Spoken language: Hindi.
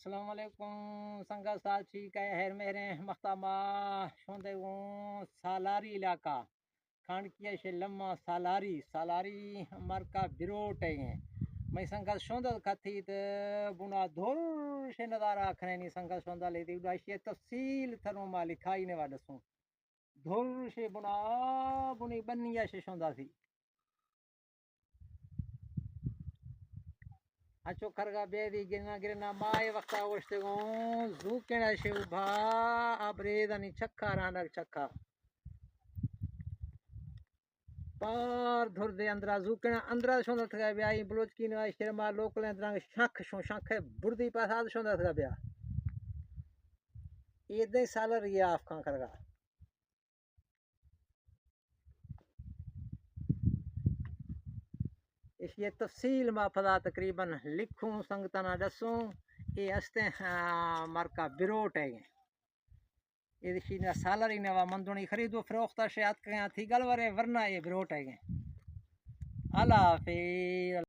अस्सलाम वालेकुम संगा साथ ठीक है हेर मेरे मख्तामा शोंदे सालारी इलाका खान किया शे लम्मा सालारी सालारी मरका बिरोट है मैं संगा शोंदा खाती त बुना धोर शे नजारा आखने नहीं संगा शोंदा ले दी उडाशी तफसील थरो मा लिखाई ने वाडसू धोर शे बुना बुनी बनिया शे शोंदा थी Acho carga bedi gina gina mai wakta washte gon zukena she ubha abreda ni chakka ranak chakka par dhur de andra zukena andra shonda thga bya I bloch ki na sherma lokal andra shakh shon shakh burdi pasad shonda thga bya ide salar ya afkan karga ये तफसील मा फदा तकरीबन लिखूं संगतना दसूं ये अस्ते मार्का बिरोट है ये शीना सालरी नवा मंदुनी खरीदो फरोख्ता शयात कया थी गलवरे वरना ये बिरोट है अल्लाह हाफिज़।